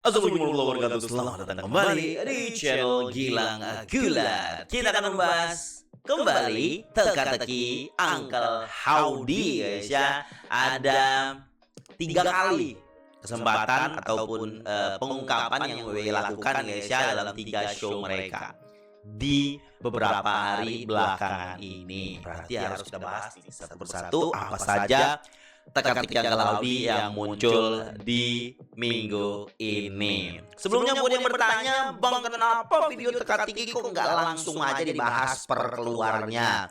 Assalamualaikum warahmatullahi wabarakatuh. Selamat datang kembali di channel Gilang Gulat. Kita akan membahas kembali teka-teki Uncle Howdy guys ya. Ada 3 kali kesempatan ataupun pengungkapan yang WWE lakukan guys ya dalam 3 show mereka di beberapa hari belakangan ini. Berarti harus kita bahas nih satu persatu apa saja teka-teki Uncle Howdy yang muncul di minggu ini. Sebelumnya buat yang bertanya, Bang, kenapa video teka-teki kok nggak langsung aja dibahas per keluarnya?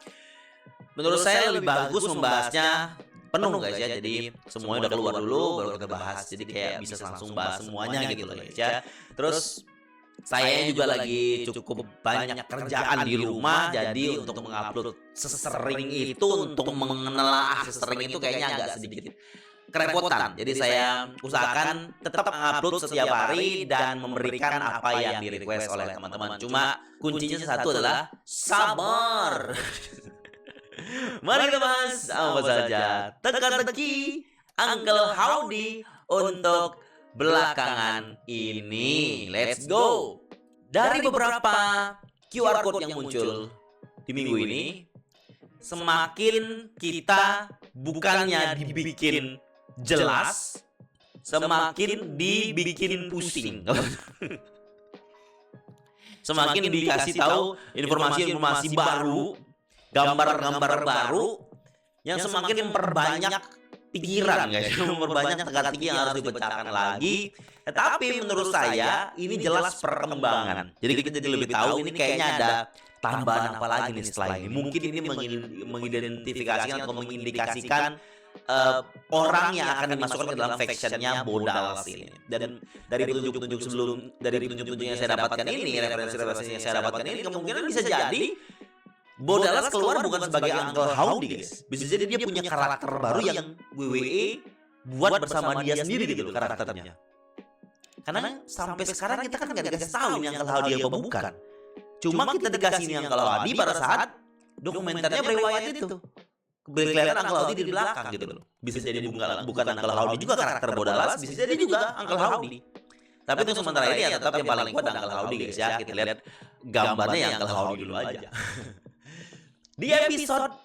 Menurut saya lebih bagus membahasnya penuh guys ya. Jadi semuanya udah keluar dulu baru kita bahas. Jadi kayak bisa langsung bahas semuanya gitu loh guys ya. Terus saya juga lagi cukup banyak kerjaan di rumah, jadi untuk mengupload sesering itu, untuk menelaah sesering itu kayaknya agak sedikit kerepotan. Jadi saya usahakan tetap mengupload setiap hari dan memberikan apa yang di request oleh teman-teman. Cuma kuncinya satu adalah sabar. Mari kita bahas apa saja teka-teki Uncle Howdy untuk belakangan ini. Let's go. Dari beberapa QR code yang muncul di minggu ini, semakin kita bukannya dibikin jelas, semakin dibikin pusing. Semakin dikasih tahu informasi-informasi baru, gambar-gambar baru yang semakin memperbanyak pikiran guys, memperbanyak teka-teki yang harus dipecahkan lagi. Tapi menurut saya ini jelas perkembangan. Jadi kita jadi lebih tahu ini kayaknya ada tambahan apa lagi nih setelah ini. Mungkin ini mengidentifikasikan atau mengindikasikan orang yang akan dimasukkan ke dalam factionnya Bodals ini. Dan dari petunjuk-petunjuk yang saya dapatkan ini, referensi-referensi yang saya dapatkan ini, kemungkinan bisa jadi Bodals keluar bukan sebagai Uncle Howdy guys. Bisa jadi dia punya karakter baru yang WWE buat bersama dia sendiri gitu loh karakternya. Karena sampai sekarang kita kan nggak dikasih tahu ini Uncle Howdy apa bukan. Cuma kita dikasih ini Uncle Howdy pada saat dokumenternya Bray Wyatt itu. Kelihatan Uncle Howdy di belakang gitu loh. Bisa jadi bukan Uncle Howdy juga karakter Bodals, bisa jadi juga Uncle Howdy. Tapi untuk sementara ini ya tetap yang paling kuat Uncle Howdy guys ya. Kita lihat gambarnya yang Uncle Howdy dulu aja. Di episode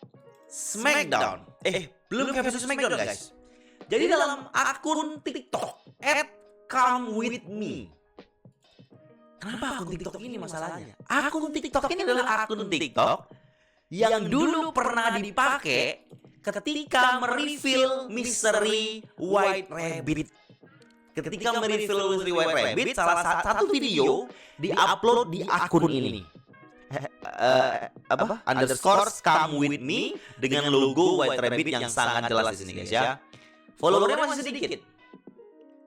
SmackDown, belum episode SmackDown guys. Jadi dalam akun TikTok @comewithme. Kenapa akun TikTok ini masalahnya? Akun TikTok ini adalah akun TikTok yang dulu pernah dipakai ketika mereveal Mystery White Rabbit. Ketika mereveal Mystery White Rabbit, salah satu video diupload di akun ini. Underscore come with me dengan logo White Rabbit yang sangat jelas di sini guys ya. Followernya masih sedikit.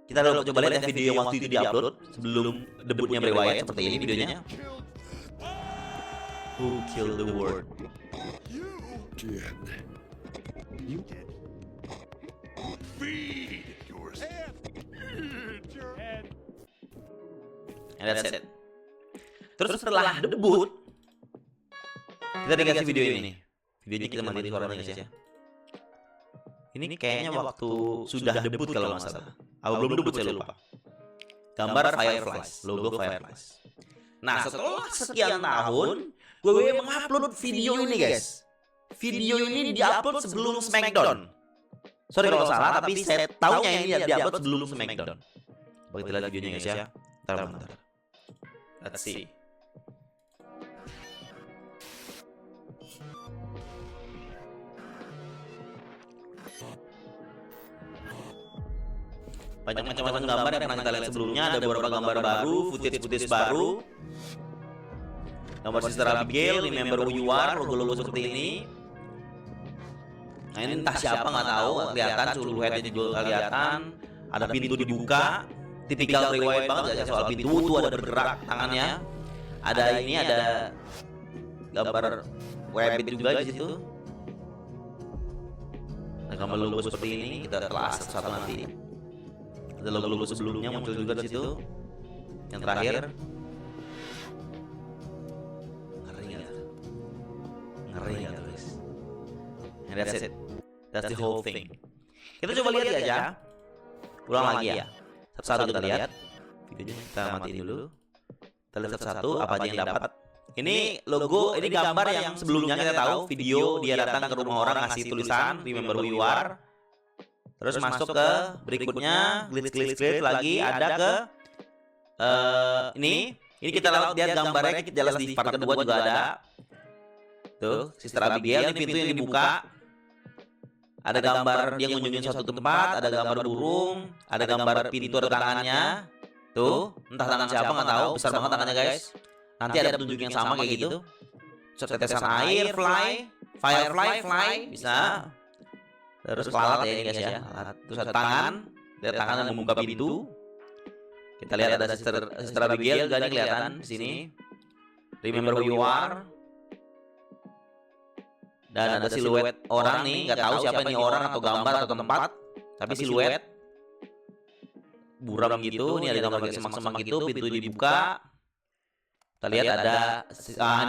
Kita coba lihat video yang waktu itu diupload sebelum debutnya Bray Wyatt seperti ini videonya. Who killed the world? You did. Feed yourself. And that's it. Terus setelah debut, kita dikasih video ini. Videonya kita matiin suaranya guys ya. Ini kayaknya waktu sudah debut kalau nggak salah. Belum debut saya lupa. Gambar Fireflies, logo Fireflies. Nah setelah sekian tahun, WWE mengupload video ini guys. Video ini diupload sebelum SmackDown. Sorry kalau salah, tapi saya tahunya ini diupload sebelum SmackDown. Coba kita lihat videonya guys ya. Bentar. Let's see. Banyak macam-macam gambar yang pernah kita lihat sebelumnya. Ada beberapa gambar baru, footage baru. Gambar Sister Abigail, Remember Who You Are, logo-logo seperti ini. Nah ini entah siapa nggak tahu, kelihatan siluetnya juga kelihatan. Ada pintu dibuka, tipikal Bray Wyatt banget ya soal pintu tuh ada bergerak tangannya. Ada ini ada gambar Rabbit juga di situ. Ada gambar logo seperti ini, kita telah satu-satu nanti. Ada logo-logo sebelumnya muncul juga di situ. Yang terakhir, ngeri ya guys. And that's it. That's the whole thing. Kita coba lihat aja. Ulang lagi ya. Satu-satu kita lihat. Videonya kita matiin dulu. Kita lihat satu-satu apa aja yang dapat. Ini logo, ini gambar yang sebelumnya kita tahu video dia datang ke rumah orang ngasih tulisan Remember We War. Terus masuk ke berikutnya, glitch lagi ada ke ini kita lihat gambarnya, kita jelas di part kedua juga ada. Tuh, Sister Abigail, ini pintu yang dibuka. Ada gambar dia ngunjungin suatu tempat, ada gambar burung, ada gambar pintu ada tangannya. Tuh, entah tangan siapa nggak tahu, besar banget tangannya guys. Nanti ada petunjuk yang sama kayak gitu. Tetesan air, firefly, bisa. Terus lalat ya ini guys ya. Terus ada tangan, lihat tangan yang membuka pintu. Kita lihat ada Sister Abigail juga nih kelihatan di sini. Remember We War. Dan ada siluet orang nih, nggak tahu siapa ini orang atau gambar atau tempat, tapi siluet buram gitu. Ini ada gambar kayak semak-semak gitu, pintu dibuka. Kita lihat ada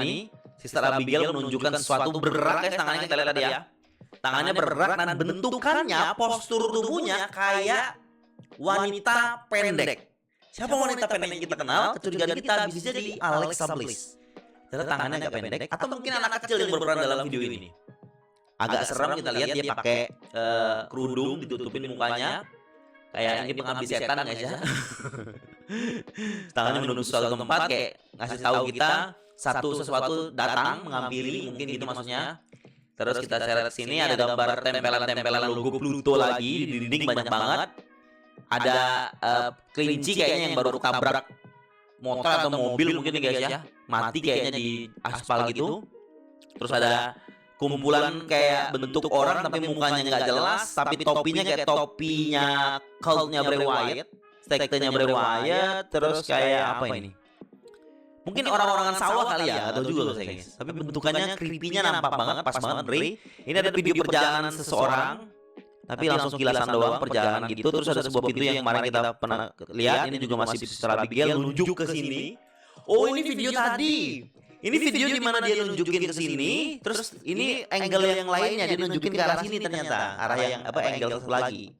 nih Sister Abigail menunjukkan sesuatu bergerak guys, tangannya kita lihat tadi ya. Tangannya bergerak dan bentukannya, postur tubuhnya kayak wanita pendek. Siapa wanita pendek yang kita kenal? Kecurigaan kita bisa jadi Alexa Bliss. Ternyata tangannya agak pendek, atau mungkin anak kecil yang berperan dalam video ini. Agak serem kita lihat dia pakai kerudung ditutupin mukanya. Kayak ini pengabdi setan guys ya. Tangannya menunjuk suatu tempat kayak ngasih tahu kita sesuatu datang mengambil, mungkin gitu maksudnya. Terus kita seret sini ada gambar tempelan logo Pluto lagi di dinding banyak banget. Ada kelinci kayaknya yang baru tabrak motor atau mobil mungkin nih guys ya. Mati kayaknya di aspal gitu. Terus ada kumpulan kayak bentuk orang tapi mukanya nggak jelas, tapi topinya kayak topinya cultnya Bray Wyatt, sektenya Bray Wyatt. Terus kayak apa ini? Mungkin orang-orangan sawah kali ya, atau juga guys. Tapi bentukannya creepy-nya nampak banget, pas banget Bray. Ini ada video perjalanan seseorang, tapi langsung kilasan doang perjalanan gitu. Terus ada sebuah pintu yang kemarin kita pernah lihat. Ini juga masih Sister Abigail nunjuk ke sini. Oh ini video tadi. Ini video di mana dia nunjukin ke sini, terus ini angle yang lainnya dia nunjukin ke arah sini ternyata, arah yang angle satu lagi.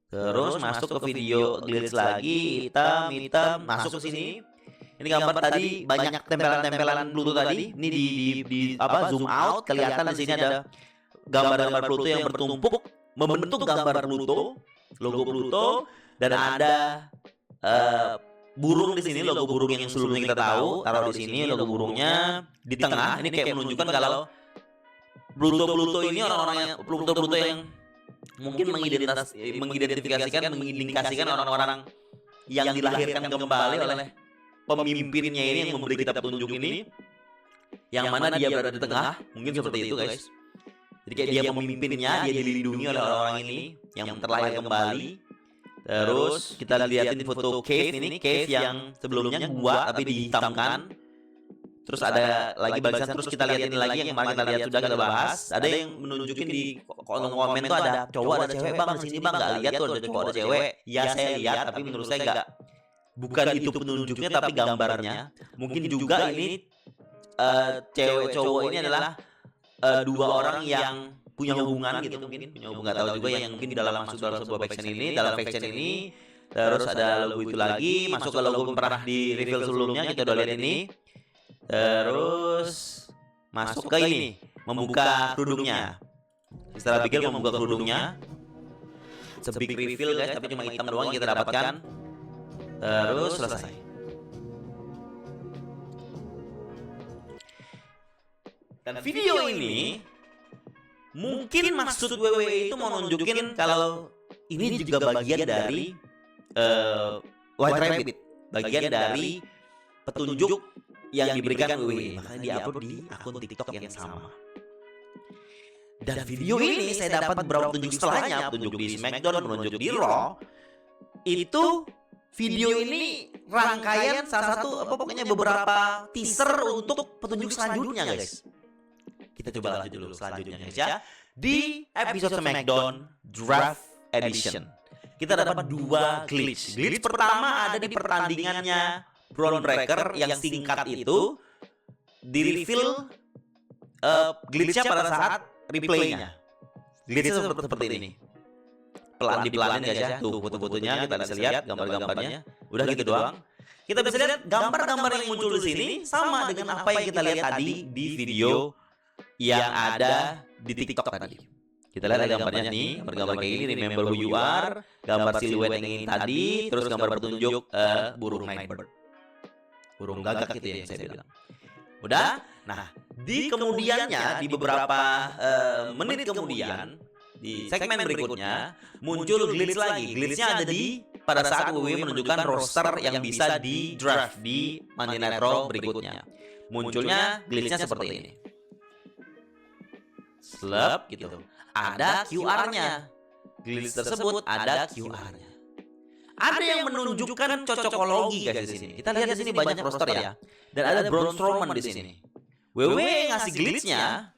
Terus masuk ke video glitch lagi, hitam, masuk ke sini. Ini gambar tadi banyak tempelan-tempelan Pluto tadi. Ini di zoom out kelihatan di sini ada gambar-gambar Pluto yang bertumpuk membentuk gambar Pluto, logo Pluto, dan ada burung di sini, logo burung yang sebelumnya kita tahu, taruh di sini logo burungnya di tengah. Ini kayak menunjukkan kalau Pluto ini orang-orang yang Pluto yang mungkin mengidentifikasikan orang-orang yang dilahirkan kembali oleh pemimpinnya ini yang memberi kita petunjuk ini, yang mana dia berada di tengah, mungkin seperti itu guys. Jadi kayak dia pemimpinnya, dia dilindungi oleh orang-orang ini yang terlahir kembali. Terus kita lihatin di foto cave ini, cave yang sebelumnya gua tapi dihitamkan. Terus ada lagi balasan, terus kita lihat ini lagi yang kemarin kita lihat sudah kita bahas. Ada yang menunjukin di kolom komen tuh ada cowok ada cewek, bang di sini bang nggak lihat tuh ada cowok ada cewek. Ya saya lihat tapi menurut saya nggak, bukan itu penunjuknya tapi gambarnya. Mungkin juga ini cewek cowok ini adalah dua orang yang punya hubungan gitu, mungkin punya hubungan, nggak tahu juga, yang mungkin di dalam masuk dalam sebuah faction ini, terus ada logo itu lagi masuk ke logo yang pernah di reveal sebelumnya, kita udah lihat ini. Terus masuk ke ini, membuka kerudungnya. Sister Abigail membuka kerudungnya. It's a big reveal guys, tapi cuma hitam doang yang kita dapatkan. Terus selesai. Dan video ini mungkin maksud WWE itu mau nunjukin kalau ini juga bagian dari White Rabbit, bagian dari petunjuk yang diberikan WWE, makanya diupload di akun TikTok yang sama. Dan video ini saya dapat beberapa petunjuk setelahnya, petunjuk di SmackDown, petunjuk di Raw. Itu video ini rangkaian salah satu pokoknya beberapa teaser untuk petunjuk selanjutnya guys. Kita coba lanjut dulu selanjutnya guys ya. Di episode SmackDown Draft Edition kita dapat dua glitch. Glitch pertama ada di pertandingannya Braun Breaker yang singkat itu, di reveal glitchnya pada saat replaynya. Glitchnya seperti ini. dipelanin guys ya. Tuh foto-fotonya kita bisa lihat, gambar-gambarnya. Udah gitu doang. Kita bisa lihat gambar-gambar yang muncul di sini sama dengan apa yang kita lihat tadi di video yang ada di TikTok tadi. Kita lihat gambarnya nih, gambar kayak gini, remember who you are, gambar siluet yang ini tadi, terus gambar petunjuk burung nightbird. Burung gagak gitu ya yang saya bilang. Udah? Nah, di kemudiannya di beberapa menit kemudian di segmen berikutnya muncul glitch lagi. Glitchnya ada di pada saat WWE menunjukkan roster yang bisa di draft di Monday Night Raw berikutnya. Munculnya glitchnya seperti ini. Slap gitu. Ada QR-nya. Glitch tersebut ada QR-nya. Ada yang menunjukkan cocokologi guys di sini. Kita lihat di sini banyak roster ya. Dan ada Braun Strowman di sini. WWE ngasih glitchnya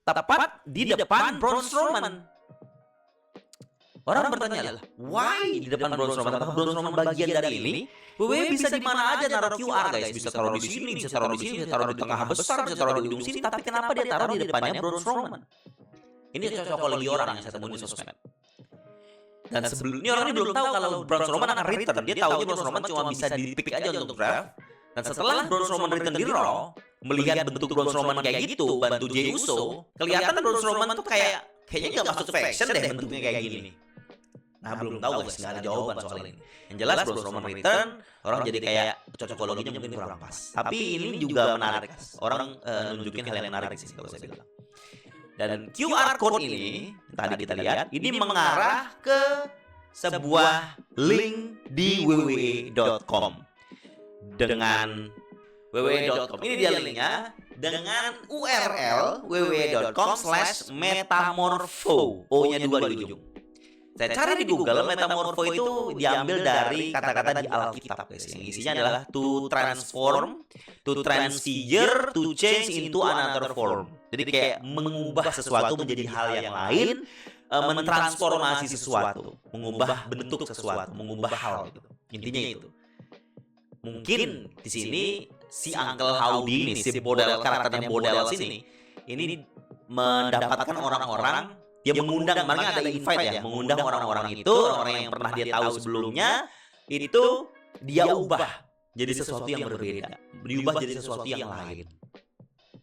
tepat di depan Braun Strowman. Orang bertanya lah, why di depan Braun Strowman? Apakah Braun Strowman bagian dari ini? WWE bisa di mana aja naruh QR guys, bisa taruh di sini, bisa taruh di sini, bisa taruh di tengah besar, bisa taruh di ujung sini. Tapi kenapa dia taruh di depannya Braun Strowman? Ini cocokologi orang yang saya temuin di sosmed. Dan sebelumnya orang ini belum tahu kalau Braun Strowman akan return. Dia tahunya Braun Strowman cuma bisa dipick aja untuk draft. Dan setelah Braun Strowman return di Raw, melihat bentuk Braun Strowman kayak gitu, bantu Jey Uso, kelihatan Braun Strowman tuh kayaknya nggak masuk fashion deh bentuknya kayak gini. Nah belum tahu guys, nggak ada jawaban soal ini. Yang jelas Braun Strowman return, orang jadi kayak cocokologinya mungkin kurang pas. Tapi ini juga menarik, orang nunjukin hal yang menarik sih kalau saya bilang. Dan QR code ini tadi kita lihat, ini mengarah ke sebuah link di wwe.com dengan wwe.com. Ini dia linknya dengan URL wwe.com/metamorpho. O-nya 2 di ujung. Saya cari di Google, metamorpho itu diambil dari kata-kata di Alkitab guys. Yang isinya adalah to transform, to transfigure, to change into another form. Jadi kayak mengubah sesuatu menjadi hal yang lain, mentransformasi sesuatu, mengubah bentuk sesuatu, mengubah hal gitu. Intinya itu. Mungkin di sini si Uncle Howdy ini, si Bodel, karakternya Bodel sini, ini mendapatkan orang-orang. Dia mengundang, makanya ada invite ya, mengundang orang-orang itu, orang-orang yang pernah dia tahu sebelumnya, itu dia ubah jadi sesuatu yang berbeda, diubah jadi sesuatu yang lain.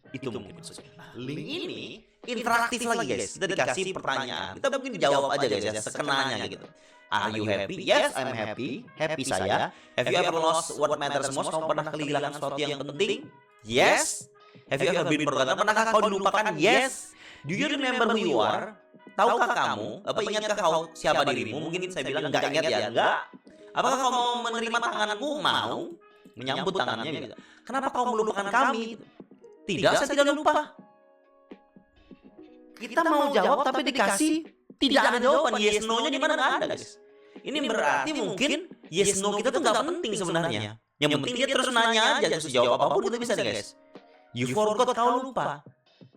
Itu mungkin maksudnya. Nah, link ini interaktif lagi guys, kita dikasih pertanyaan, kita mungkin dijawab aja guys ya, sekenanya gitu. Are you happy? Yes, I'm happy. Happy saya. Have you ever lost what matters most? Kamu pernah kehilangan sesuatu yang penting? Yes. Have you ever been forgotten? Pernahkah kau dilupakan? Yes. Do you remember who you are? Tahukah kamu? Apa ingatkah kau siapa dirimu? Mungkin saya bilang enggak ingat ya, enggak. Apakah kau mau menerima tanganku? Mau. Menyambut tangannya gitu. Kenapa kau melupakan kami? Tidak, saya tidak lupa. Kita mau jawab tapi dikasih tidak ada jawaban. Yes no-nya di mana? Nggak ada guys. Ini berarti mungkin yes no kita tuh nggak penting sebenarnya. Yang penting dia terus nanya aja, terus jawab apapun itu bisa nih guys. You forgot, kau lupa.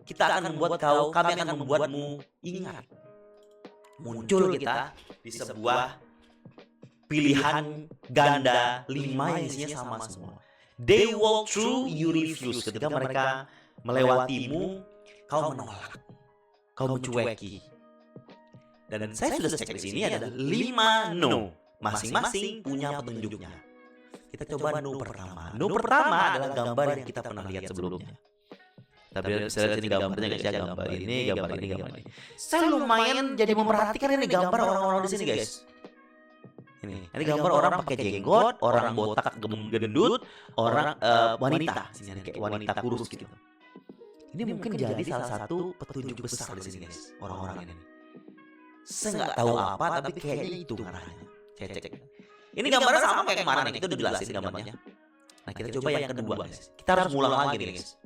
Kita akan membuat kami akan membuatmu ingat. Muncul kita di sebuah pilihan ganda 5 yang isinya sama semua. They walk through, you refuse. Ketika mereka melewatimu, kau menolak, kau mencueki. Dan saya sudah cek di sini ada 5 no. Masing-masing punya petunjuknya. Kita coba no pertama. No pertama adalah gambar yang kita pernah lihat sebelumnya. Tapi saya lihat ini gambarnya guys ya, gambar ini. Saya lumayan jadi memperhatikan ini gambar orang-orang di sini guys. Ini gambar orang pakai jenggot, orang botak gendut, orang wanita, sini kayak wanita kurus gitu. Ini mungkin jadi salah satu petunjuk besar di sini guys, orang-orang ini. Saya nggak tahu apa, tapi kayaknya itu arahnya. Saya cek. Ini gambarnya sama kayak kemarin, itu udah jelasin gambarnya. Nah kita coba yang kedua guys. Kita harus ngulang lagi nih guys.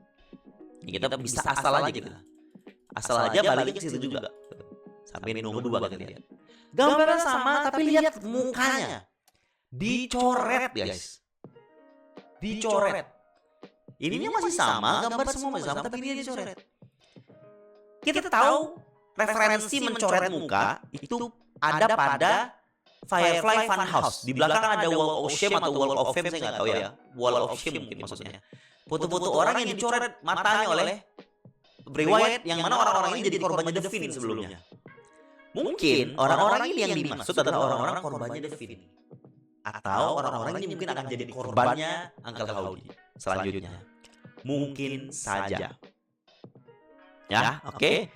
Kita bisa asal aja kita. Asal aja balik ke situ juga. Sampai nunggu 2 kali lihat. Gambarnya sama tapi lihat mukanya. Dicoret guys. Dicoret. Ininya masih sama, gambar semua masih sama tapi ini dicoret. Kita tahu referensi mencoret muka itu ada pada Firefly Funhouse. Di belakang ada Wall of Shame atau Wall of Fame, saya nggak tahu ya. Wall of Shame mungkin maksudnya. Foto-foto orang yang dicoret matanya oleh Bray Wyatt, yang mana orang-orang ini jadi korbannya The Fiend sebelumnya. Mungkin orang-orang ini yang dimaksud adalah orang-orang korbannya Devin, atau orang-orang ini mungkin akan jadi korbannya Uncle Howdy selanjutnya. Mungkin saja. Ya, oke.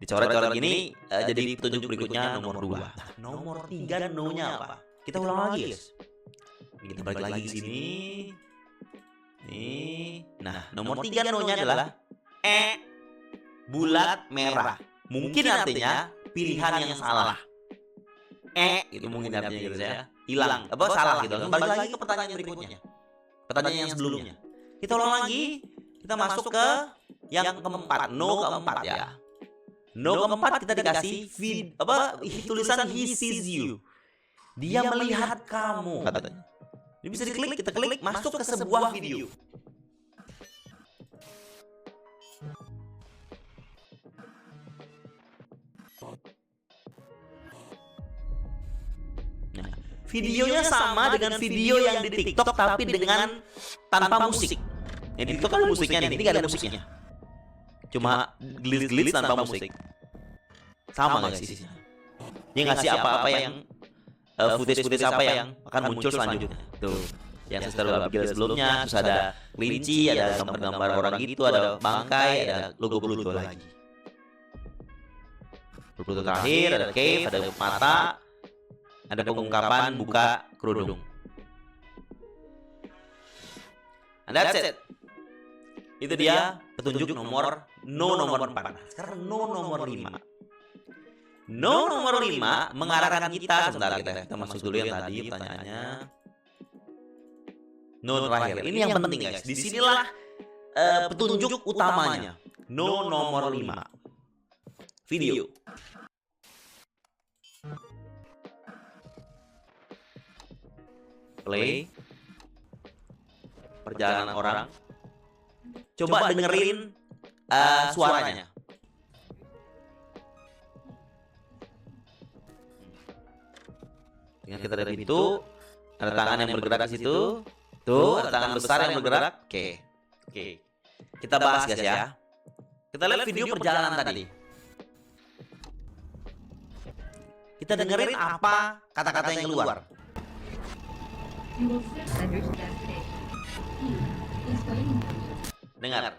Dicoret-coret gini jadi petunjuk berikutnya nomor 2. Nah, nomor 3 no-nya apa? Kita ulang lagi, guys. Kita balik lagi ke sini. Nih. Nah, nomor 3 no-nya adalah bulat merah. Mungkin artinya pilihan yang salah. Itu mungkin artinya gitu ya. Hilang, apa salah gitu. Balik lagi ke pertanyaan berikutnya. Pertanyaan yang sebelumnya. Kita ulang lagi. Kita masuk ke yang keempat, no keempat ya. No keempat kita dikasih tulisan he sees you. Dia melihat kamu katanya. Ini bisa diklik, kita klik masuk ke sebuah video. Nah, videonya sama dengan video yang di TikTok tapi dengan tanpa musik. Yang di TikTok kan musiknya nih, ini gak ada musiknya. Cuma glitch tanpa musik. Sama gak sih? Dia ngasih apa-apa yang footage apa yang akan muncul selanjutnya. Tuh, yang Sister Abigail sebelumnya, terus ada kelinci, ada gambar-gambar orang gitu, ada bangkai, ada logo Pluto lagi. Pluto terakhir, ada cave, ada mata, ada pengungkapan buka kerudung. And that's it. Itu dia petunjuk nomor 4. Nah, sekarang nomor 5. Nomor 5 mengarahkan kita, sebentar kita masuk dulu yang tadi pertanyaannya. Terakhir. Ini yang penting guys. Disinilah petunjuk utamanya. Nomor 5. Video. Play. Perjalanan orang. Coba dengerin suaranya. Dengan kita dari itu, ada tangan yang bergerak di situ. Tuh, ada tangan besar yang bergerak. Oke. Kita bahas guys ya. Kita lihat video perjalanan tadi. Kita dengerin apa kata-kata yang keluar. Dengar.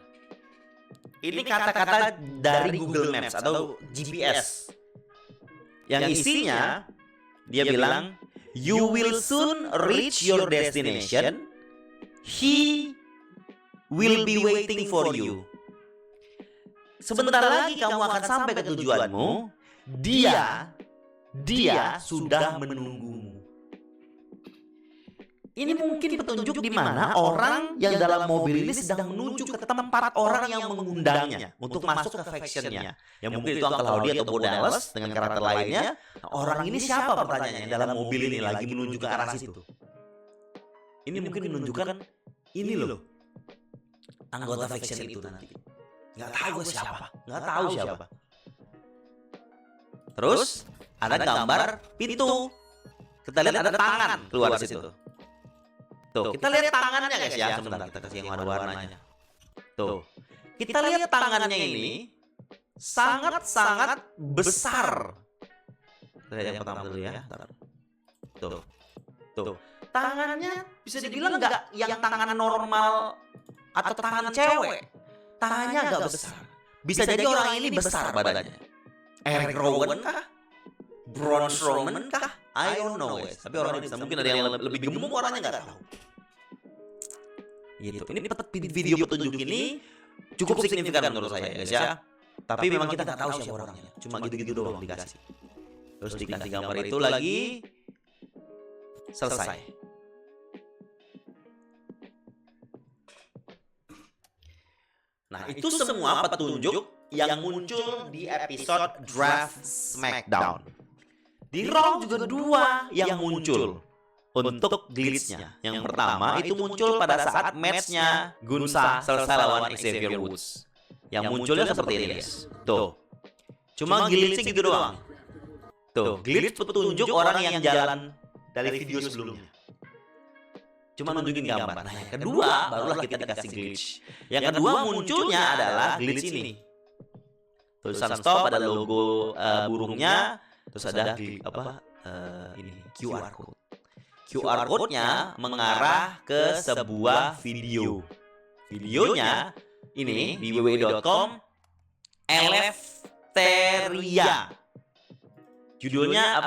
Ini kata-kata dari Google Maps atau GPS. Yang isinya dia bilang, "You will soon reach your destination. He will be waiting for you." Sebentar lagi kamu akan sampai ke tujuanmu. Dia sudah menunggumu. Ini mungkin petunjuk di mana orang yang dalam mobil ini sedang menuju ke tempat orang yang mengundangnya untuk masuk ke factionnya. Yang mungkin itu Uncle Howdy atau Bo Dallas dengan karakter lainnya. Orang ini siapa pertanyaannya dalam mobil ini lagi menuju ke arah situ. Ini mungkin menunjukkan ini loh anggota faction itu nanti. Nggak tahu siapa. Terus ada gambar pintu. Kita lihat ada tangan keluar dari situ. Tuh, kita lihat tangannya guys ya. Sebentar kita kasih yang warna-warnanya. Tuh. Kita lihat tangannya ini sangat-sangat besar. Kita lihat yang pertama dulu ya. Tuh. Tangannya bisa dibilang nggak yang tangan normal atau tangan cewek. Tangannya agak besar. Bisa jadi orang ini besar badannya. Eric Rowan kah? Braun Strowman kah? I don't know guys. Tapi orang ini mungkin ada yang lebih gemuk, orangnya nggak tahu. Gitu. Ini video petunjuk ini cukup signifikan menurut saya guys ya. Tapi memang kita nggak tahu siapa orangnya. Cuma gitu-gitu doang dikasih. Terus dikasih gambar itu lagi. Selesai. Nah, itu semua petunjuk yang muncul di episode Draft Smackdown. Di Raw juga 2 yang muncul untuk glitch-nya. Yang pertama itu muncul pada saat match-nya Gunsa selesai lawan Xavier Woods. Yang munculnya seperti ini guys. Tuh. Cuma glitch gitu doang. Tuh, glitch petunjuk orang yang jalan dari video sebelumnya. Cuma nunjukin gambar. Nah, yang kedua barulah kita dikasih glitch. Yang kedua munculnya adalah glitch ini. Tulisan stop, ada logo burungnya. Terus ada ini QR code. QR code-nya mengarah ke sebuah video. Videonya ini di www.com Eleftheria. Judulnya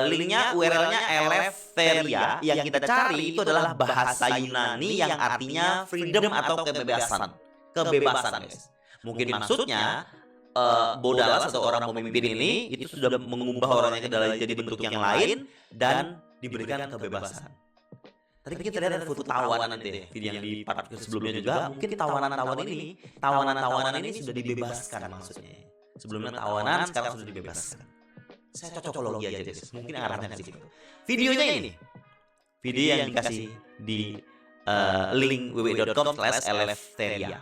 linknya URL-nya Eleftheria. Yang kita cari itu adalah bahasa Yunani yang artinya freedom atau kebebasan. Kebebasan, guys. Mungkin maksudnya Bodalas atau orang pemimpin ini itu sudah mengubah orangnya ke dalam jadi bentuk yang lain dan diberikan kebebasan. Tadi kita lihat ada foto tawanan nanti deh, video yang di part sebelumnya juga. Mungkin tawanan ini sudah dibebaskan maksudnya. Sebelumnya tawanan, sekarang sudah dibebaskan. Saya cocokologi aja guys, mungkin arahnya ke situ. Videonya ini, video yang dikasih di link www.com/eleftheria.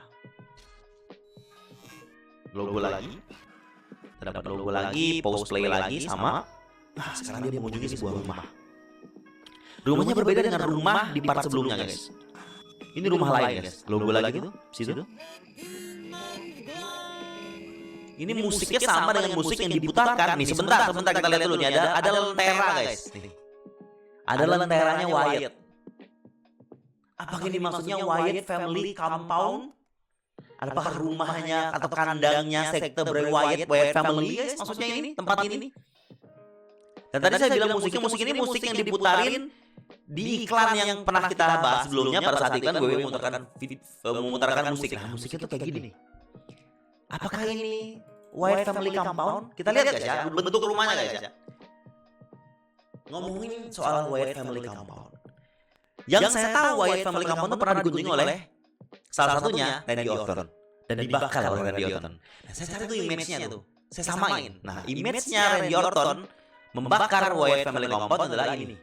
Logo lagi, terdapat logo lagi, pause play lagi sama. Nah, sekarang dia mengunjungi sebuah rumah. Rumahnya berbeda dengan rumah di part sebelumnya guys. Ini rumah lain guys. Logo lagi tuh, situ. Ini musiknya sama dengan musik yang diputarkan. Nih sebentar kita lihat dulu nih ada lentera guys. Nih. Ada lenteranya Wyatt. Apakah ini maksudnya Wyatt family compound? Apakah rumahnya atau kandangnya sekte Bray Wyatt family guys? Maksudnya ini tempat ini. Dan tadi saya bilang musik ini musik yang diputarin di iklan yang pernah kita bahas sebelumnya. Pada saat iklan gue memutarkan musik. Nah, musiknya tuh kayak gini nih. Apakah ini Wyatt family compound? Kita lihat guys ya, bentuk rumahnya guys ya. Ngomongin soal Wyatt family compound. Yang saya tahu Wyatt family compound itu pernah dikunjungi oleh salah satunya Randy Orton dan dibakar oleh Randy Orton. Nah, saya cari tuh image-nya tuh. Saya samain. Nah, image-nya Randy Orton membakar Wyatt family compound adalah ini.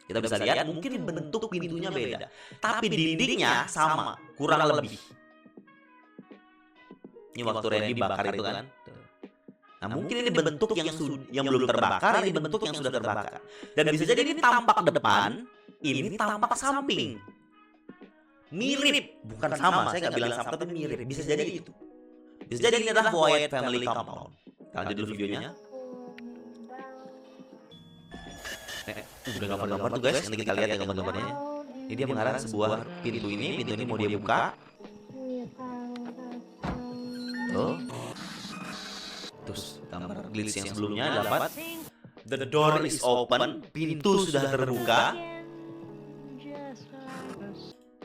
Kita bisa lihat mungkin bentuk pintunya beda, tapi dindingnya sama, kurang lebih. Ini waktu Randy bakar itu kan. Nah, mungkin ini bentuk yang belum terbakar, ini bentuk yang sudah terbakar. Dan bisa jadi ini tampak depan, ini tampak samping. Mirip, bukan sama. Saya nggak bilang sama, tapi mirip. Bisa jadi itu. Bisa jadi ini adalah Wyatt family compound. Lanjut dulu videonya. Udah gambar-gambar tuh guys, nanti kita lihat ya gambar-gambarnya. Ini dia mengarah ke sebuah pintu ini mau dia buka. Tuh. Terus gambar glitch yang sebelumnya dapat. The door is open, pintu sudah terbuka.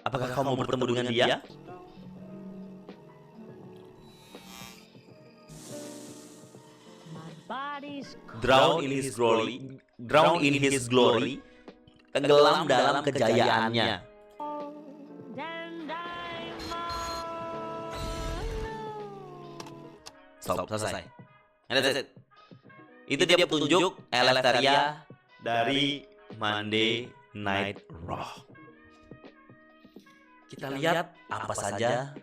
Apakah kamu mau bertemu dengan dia? Drown in his glory, tenggelam dalam kejayaannya. Stop, selesai. Itu dia petunjuk Eleftheria dari Monday Night Raw. Kita lihat apa saja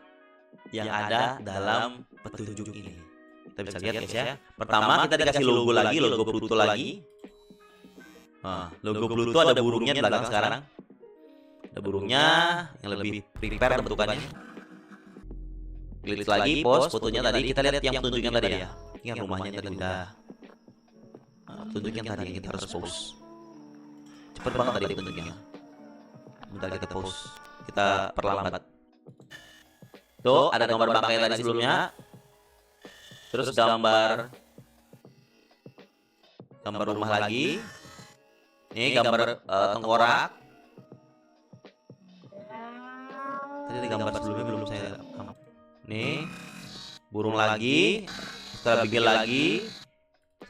yang ada dalam petunjuk ini. Kita bisa lihat guys ya. Pertama kita dikasih logo lagi, logo Pluto lagi. Nah, logo Pluto ada burungnya di belakang sekarang. Ada burungnya yang lebih prepare bentukannya. Klik lagi, pause fotonya tadi. Kita lihat yang petunjuknya tadi ya. Ingat rumahnya tadi udah. Petunjuknya tadi yang kita harus pause. Cepet banget tadi petunjuknya. Bentar kita pause. Kita perlambat. Tuh ada gambar bangkai tadi sebelumnya. Terus gambar rumah lagi. Ini gambar tengkorak. Tadi gambar sebelumnya belum saya. Nih burung lagi. Setelah bikin lagi.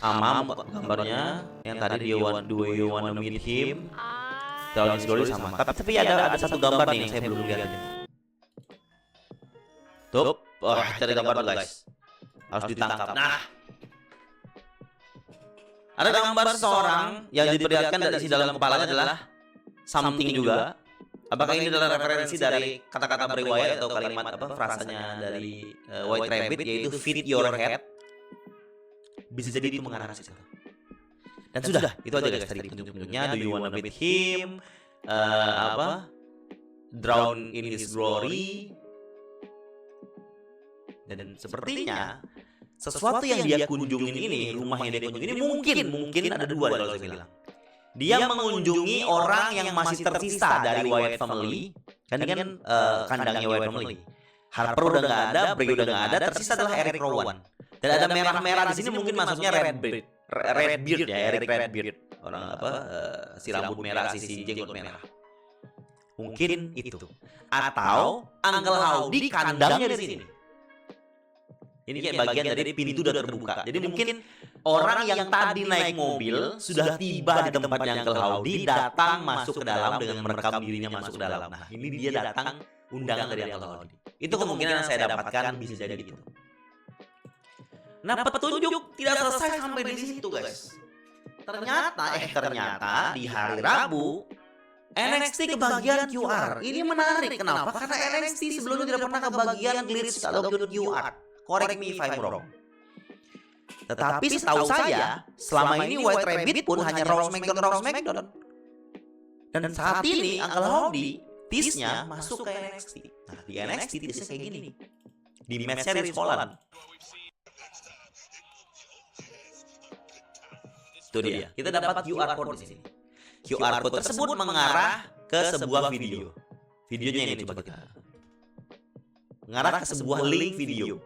Amam gambarnya. Yang tadi do you wanna meet him? Dalam story sama. Tapi ada satu gambar nih yang saya belum lihat. Tuh, cari gambar tuh guys. Harus ditangkap. Nah, ada gambar seseorang yang diperlihatkan dari isi dalam kepalanya adalah something juga. Apakah ini adalah referensi dari kata-kata Bray Wyatt atau kalimat frasanya dari White Rabbit yaitu feed your head? Bisa jadi itu mengarah ke situ. Dan sudah, itu aja guys tadi petunjuk-petunjuknya. Do you wanna meet him? Drown in his glory. Dan sepertinya sesuatu yang dia kunjungin ini, rumah yang dia kunjungin ini mungkin ada dua kalau saya bilang. Dia mengunjungi orang yang masih tersisa dari Wyatt Family. Kan ini kan kandangnya Wyatt Family. Harper udah nggak ada, Bray udah nggak ada, tersisa adalah Eric Rowan. Dan ada merah-merah di sini mungkin maksudnya Redbeard ya, Eric Redbeard. Orang apa? Si rambut merah, si jenggot merah. Mungkin itu. Atau Uncle Howdy kandangnya di sini. Ini kayak bagian dari pintu udah terbuka. Jadi mungkin orang yang tadi naik mobil sudah tiba di tempatnya Uncle Howdy, datang masuk ke dalam dengan merekam dirinya masuk ke dalam. Nah, ini dia datang undangan dari Uncle Howdy. Itu kemungkinan yang saya dapatkan bisa jadi gitu. Nah, petunjuk tidak selesai sampai di situ, guys. Ternyata di hari Rabu NXT kebagian QR. Ini menarik. Kenapa? Karena NXT sebelumnya tidak pernah kebagian glitch atau QR. Correct me if I'm wrong. Tetapi setahu saya, selama ini White Rabbit pun hanya Raw SmackDown. Dan saat ini Uncle Howdy tease-nya masuk ke NXT. Nah, di NXT tease-nya kayak gini nih. Di match-nya Rich Holland. Itu dia. Kita dapat QR code di sini. QR code tersebut mengarah ke sebuah video. Videonya ini coba kita. Mengarah ke sebuah link video.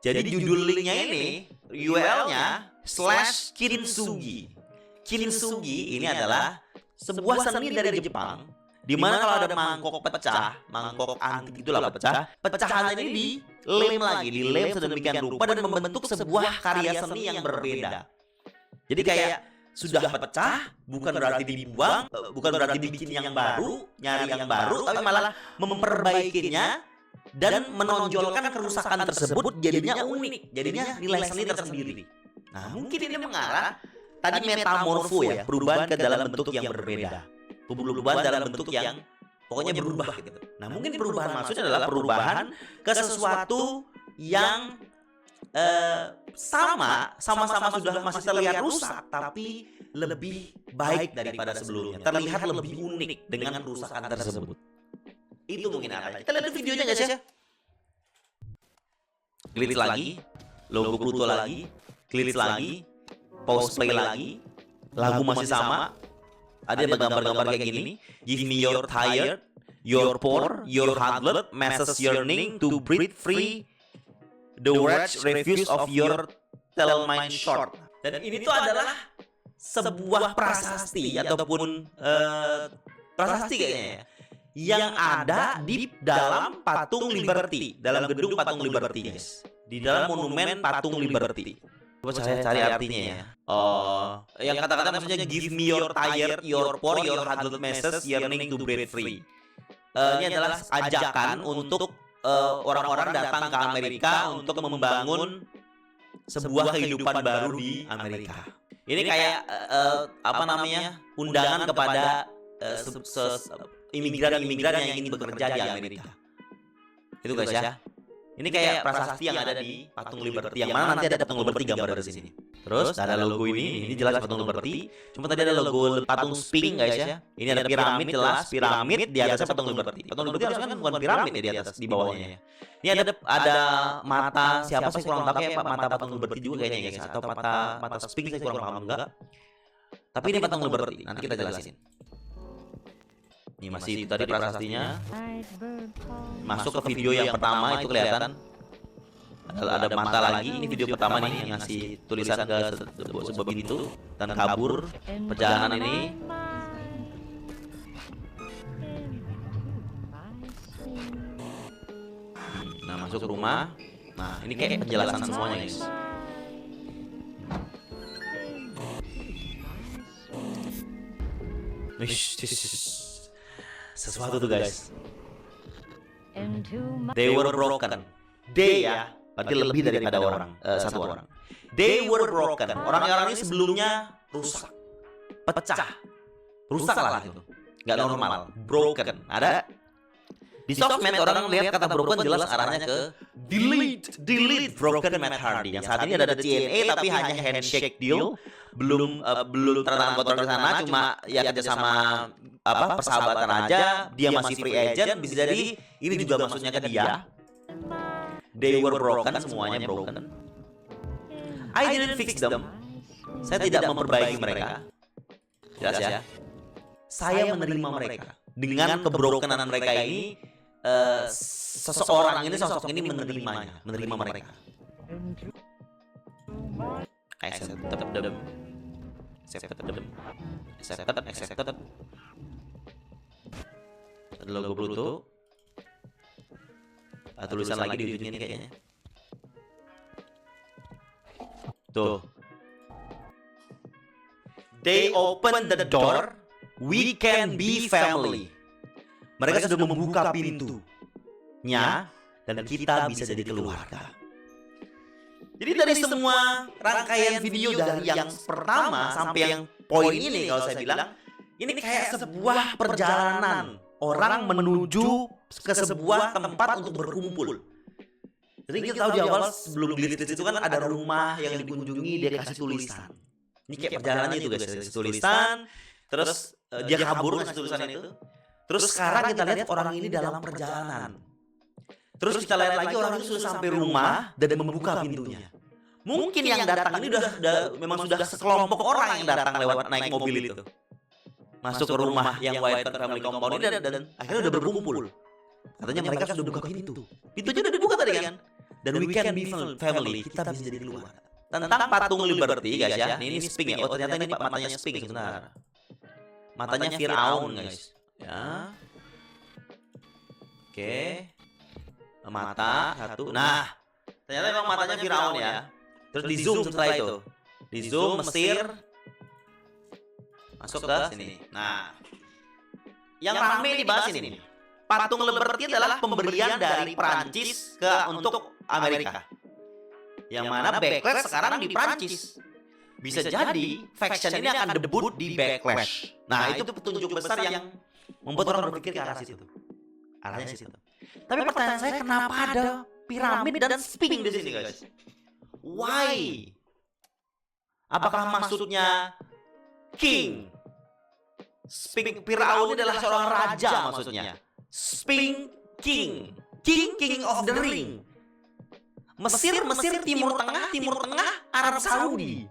Jadi judul linknya ini URL-nya /Kintsugi. Kintsugi ini adalah sebuah seni dari Jepang, di mana kalau ada mangkok pecah, mangkok antik itulah pecah, pecahan ini dilem sedemikian rupa dan membentuk sebuah karya seni yang berbeda. Jadi kayak sudah pecah, bukan berarti dibuang, bukan berarti dibikin yang baru, nyari yang baru, tapi malah memperbaikinya dan menonjolkan kerusakan tersebut jadinya unik, jadinya nilai seni tersendiri. Nah, mungkin ini mengarah tadi metamorfo ya, perubahan ke dalam bentuk yang berbeda. Perubahan dalam bentuk yang pokoknya berubah gitu. Nah, mungkin perubahan maksudnya adalah perubahan ke sesuatu yang sama-sama sudah masih terlihat rusak tapi lebih baik daripada sebelumnya. Terlihat lebih unik dengan kerusakan tersebut. Itu mungkin arahnya. Kita lihat videonya guys ya. Glitch lagi, logo Pluto lagi, glitch lagi, pause play lagi, lagu masih sama. Ada gambar-gambar kayak gini. Give me your tired, your poor, your huddled, masses yearning to breathe free. The words refuse of your tell mine short. Dan ini tuh adalah sebuah prasasti ataupun prasasti kayaknya ya, yang ada di dalam patung Liberty, dalam gedung patung Liberty guys, di dalam monumen patung Liberty. Coba saya cari artinya ya. Yang kata-kata maksudnya give me your tired, your poor, your huddled masses yearning to breathe free. Ini adalah ajakan untuk orang-orang datang ke Amerika untuk membangun sebuah kehidupan baru di Amerika. Ini kayak undangan kepada imigran-imigran yang ingin bekerja di Amerika. Itu guys ya. Ini kayak prasasti yang ada di patung Liberty, yang mana nanti ada patung Liberty gambar di sini. Terus ada logo ini jelas patung Liberty. Cuma tadi ada logo patung Sphinx guys ya. Ini ada piramid jelas, piramid di atasnya patung Liberty. Patung Liberty harusnya kan bukan piramid ya di atas, di bawahnya ya. Ini ada mata siapa saya kurang tahu ya, mata patung Liberty juga kayaknya guys, atau mata Sphinx saya kurang paham enggak. Tapi ini patung Liberty, nanti kita jelasin. Ini masih itu tadi prasastinya. Masuk ke video yang pertama itu kelihatan ada mata lagi. Ini video pertama nih yang ngasih tulisan ke sebuah pintu dan kabur perjalanan ini. Nah, masuk ke rumah. Nah, ini kayak penjelasan semuanya guys. Sesuatu tuh guys. They were broken. They ya, berarti lebih daripada satu orang. They were broken. Orang-orang ini sebelumnya rusak, pecah, rusak lah gitu, nggak normal. Broken. Ada di sosmed orang lihat kata broken jelas arahnya ke delete broken Matt Hardy. Yang saat ini ada TNA tapi hanya handshake deal, belum tanda tangan kontrak di sana, cuma ya kerja sama persahabatan aja. Dia masih free agent, bisa jadi ini juga maksudnya ke dia. They were broken, semuanya broken. I didn't fix them. Saya tidak memperbaiki mereka. Jelas ya. Saya menerima mereka. Dengan kebrokenan mereka ini, seseorang ini, sosok ini menerima mereka. Accepted them. Accepted. Ada logo Pluto. Tulisan lagi di ujungnya ini kayaknya. Tuh. They open the door. We can be family. Mereka sudah membuka pintunya dan kita bisa jadi keluarga. Jadi dari semua rangkaian video dari yang pertama sampai yang poin ini, kalau saya bilang, ini kayak sebuah perjalanan orang menuju ke sebuah tempat untuk berkumpul. Jadi kita tahu di awal sebelum Glitch itu kan ada rumah yang dikunjungi, dia kasih tulisan. Ini kayak perjalanannya itu guys, kasih tulisan, terus dia kabur ngasih tulisan itu. Terus sekarang kita lihat orang ini dalam perjalanan. Terus kita lihat lagi orang itu sudah sampai rumah dan membuka pintunya. Mungkin yang datang ini memang sudah sekelompok orang yang datang lewat naik mobil itu. Masuk ke rumah yang White Family Compound ini dan akhirnya udah berkumpul. Katanya mereka sudah buka pintu. Pintunya udah dibuka tadi kan. Dan we can be family, kita bisa jadi keluar. Tentang patung Liberty guys ya. Ini Sphinx ya. Oh ternyata ini matanya Sphinx sebentar. Matanya Firaun guys. Ya. Oke. Mata satu. Nah, ternyata memang matanya Firaun ya. Terus di zoom setelah itu. Di zoom Mesir. Masuk ke sini. Nah, yang rame dibahas ini. Patung Liberty adalah pemberian dari Prancis untuk Amerika. Yang mana Backlash sekarang di Prancis. Bisa jadi faction ini akan debut di Backlash. Nah, itu petunjuk besar yang membuat orang berpikir ke arah situ. Arahnya situ. Tapi pertanyaan saya, kenapa ada piramid dan Sphinx di sini guys? Why? Apakah maksudnya King? Sphinx Firaun adalah seorang raja maksudnya. Sphinx King. King of the Ring. Mesir Timur Tengah, Arab Saudi.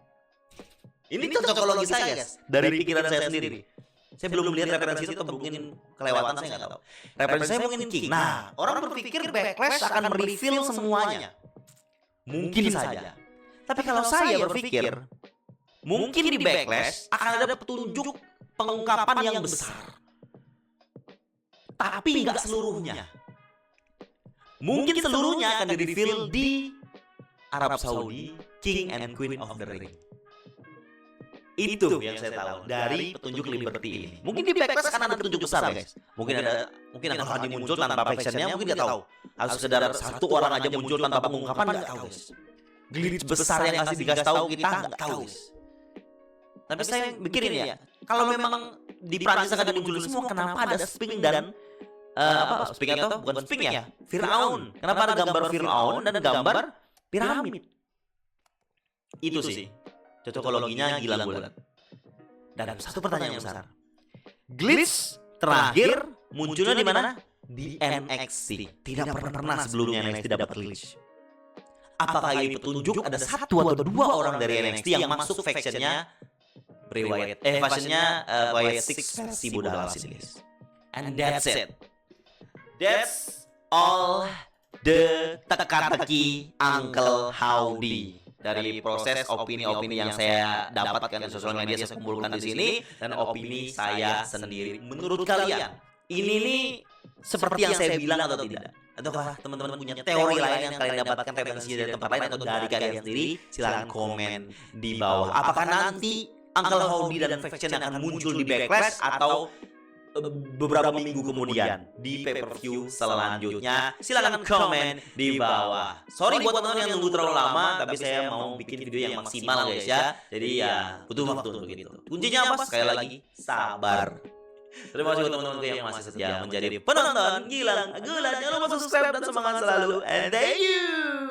Ini cocokologi saya guys, dari pikiran saya sendiri. Saya belum melihat referensi itu atau mungkin kelewatan, saya nggak tahu. Referensi saya mungkin King. Nah, orang berpikir Backlash akan mereveal semuanya. Mungkin saja. Tapi kalau saya berpikir, mungkin di Backlash akan ada petunjuk pengungkapan yang besar. Tapi nggak seluruhnya. Mungkin seluruhnya akan di-reveal di Arab Saudi, King and Queen of the Ring. Itu yang saya tahu dari petunjuk Liberty ini. Mungkin di Backlash akan ada petunjuk besar guys. Mungkin akan Hardy muncul tanpa factionnya, mungkin nggak tahu. Harus sekedar satu orang aja muncul tanpa pengungkapan, nggak tahu guys. Glitch besar yang dikasih tahu kita nggak tahu guys. Tapi saya mikirin ya, kalau memang di Prancis akan dimunculin semua, kenapa ada Sphinx dan Sphinx atau bukan Sphinx ya? Firaun. Kenapa ada gambar Firaun dan gambar piramid? Itu sih cocokologinya gila bulat. Dan satu pertanyaan yang besar. Glitch terakhir munculnya di mana? Di NXT. Tidak pernah sebelumnya NXT dapat Glitch. Apakah ini petunjuk ada satu atau dua orang dari NXT yang masuk factionnya Bray Wyatt? Factionnya Wyatt Six versi Budala guys. And that's it. That's all the teka-teki Uncle Howdy. Dari proses opini-opini yang saya dapatkan di sosial media, saya kumpulkan di sini, dan opini saya sendiri. Menurut kalian, ini nih seperti yang saya bilang atau tidak? Ataukah teman-teman punya teori lain yang kalian dapatkan referensi dari tempat lain atau dari kalian sendiri? Silahkan komen di bawah. Apakah nanti Uncle Howdy dan faction akan muncul di Backlash atau beberapa minggu kemudian di pay-per-view selanjutnya? Silakan komen di bawah. Sorry buat teman-teman yang nunggu terlalu lama, tapi saya mau bikin video yang maksimal guys ya. Jadi ya butuh waktu untuk itu. Kuncinya apa? Sekali lagi, sabar. Terima kasih buat teman-teman yang masih setia menjadi penonton Gilang Gulat. Jangan lupa subscribe dan semangat selalu. And thank you.